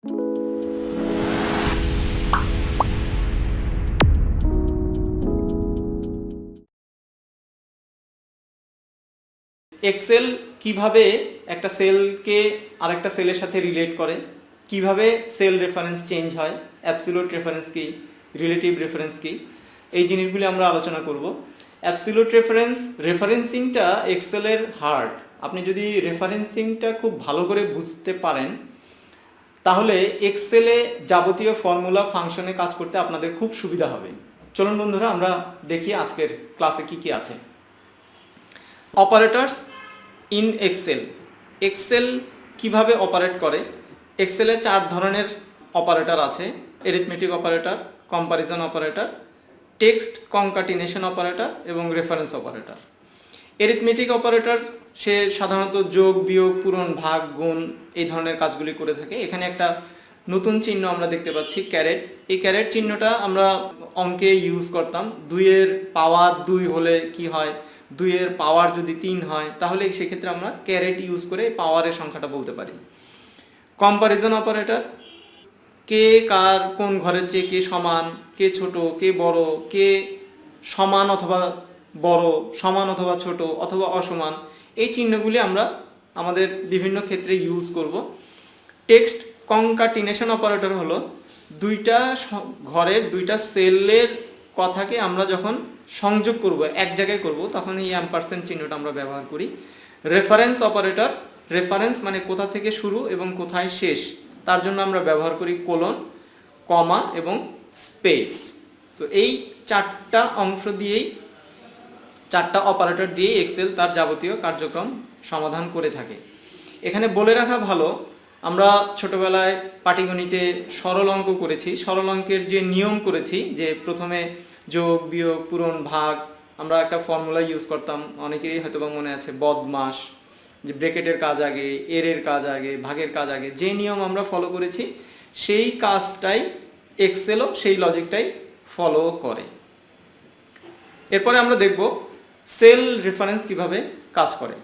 Excel কিভাবে একটা সেলকে আরেকটা সেলের সাথে রিলেট করে, কিভাবে সেল রেফারেন্স চেঞ্জ হয়, অ্যাবসলিউট রেফারেন্স কি, রিলেটিভ রেফারেন্স কি, এই জিনিসগুলি আমরা আলোচনা করব। অ্যাবসলিউট রেফারেন্সিংটা এক্সেলের হার্ট। আপনি যদি রেফারেন্সিংটা খুব ভালো করে বুঝতে পারেন তাহলে এক্সেলে যাবতীয় ফর্মুলা ফাংশনে কাজ করতে আপনাদের খুব সুবিধা হবে। চলুন বন্ধুরা আমরা দেখি আজকের ক্লাসে কি কি আছে। Operators in Excel. এক্সেল কিভাবে অপারেট করে? এক্সেলে 4 ধরনের অপারেটর আছে: arithmetic operator, comparison operator, text concatenation operator এবং রেফারেন্স অপারেটর। এরিথমেটিক অপারেটর সে সাধারণত যোগ, বিয়োগ, পূরণ, ভাগ, গুণ এই ধরনের কাজগুলি করে থাকে। এখানে একটা নতুন চিহ্ন আমরা দেখতে পাচ্ছি, ক্যারেট। এই ক্যারেট চিহ্নটা আমরা অঙ্কে ইউজ করতাম। 2-এর পাওয়ার 2 হলে কি হয়, 2-এর পাওয়ার যদি 3 হয় তাহলে সেক্ষেত্রে আমরা ক্যারেট ইউজ করে পাওয়ারের সংখ্যাটা বলতে পারি। কম্পারিজন অপারেটর, কে কার কোন ঘরের চেয়ে কে সমান, কে ছোট, কে বড়, কে সমান অথবা বড়, সমান অথবা ছোট অথবা অসমান, এই চিহ্নগুলি আমরা আমাদের বিভিন্ন ক্ষেত্রে ইউজ করব। টেক্সট কনকাটিনেশন অপারেটর হলো দুইটা ঘরের দুইটা সেলের কথাকে আমরা যখন সংযোগ করব, এক জায়গায় করব, তখন এই অ্যাম্পারসেন্ট চিহ্নটা আমরা ব্যবহার করি। রেফারেন্স অপারেটর, রেফারেন্স মানে কোথা থেকে শুরু এবং কোথায় শেষ, তার জন্য আমরা ব্যবহার করি কোলন, কমা এবং স্পেস। তো এই 4টা অংশ দিয়েই, 4টা অপারেটর দিয়ে এক্সেল তার যাবতীয় কার্যক্রম সমাধান করে থাকে। এখানে বলে রাখা ভালো, আমরা ছোটবেলায় পাটিগণিতে সরল অঙ্ক করেছি। সরল অঙ্কের যে নিয়ম করেছি, যে প্রথমে যোগ, বিয়োগ, পূরণ, ভাগ, আমরা একটা ফর্মুলা ইউজ করতাম, অনেকেরই হয়তো বা মনে আছে, বদমাস, যে ব্রেকেটের কাজ আগে, এর কাজ আগে, ভাগের কাজ আগে, যে নিয়ম আমরা ফলো করেছি সেই কাজটাই এক্সেলও সেই লজিকটাই ফলো করে। এরপরে আমরা দেখব সেল রেফারেন্স কিভাবে কাজ করে।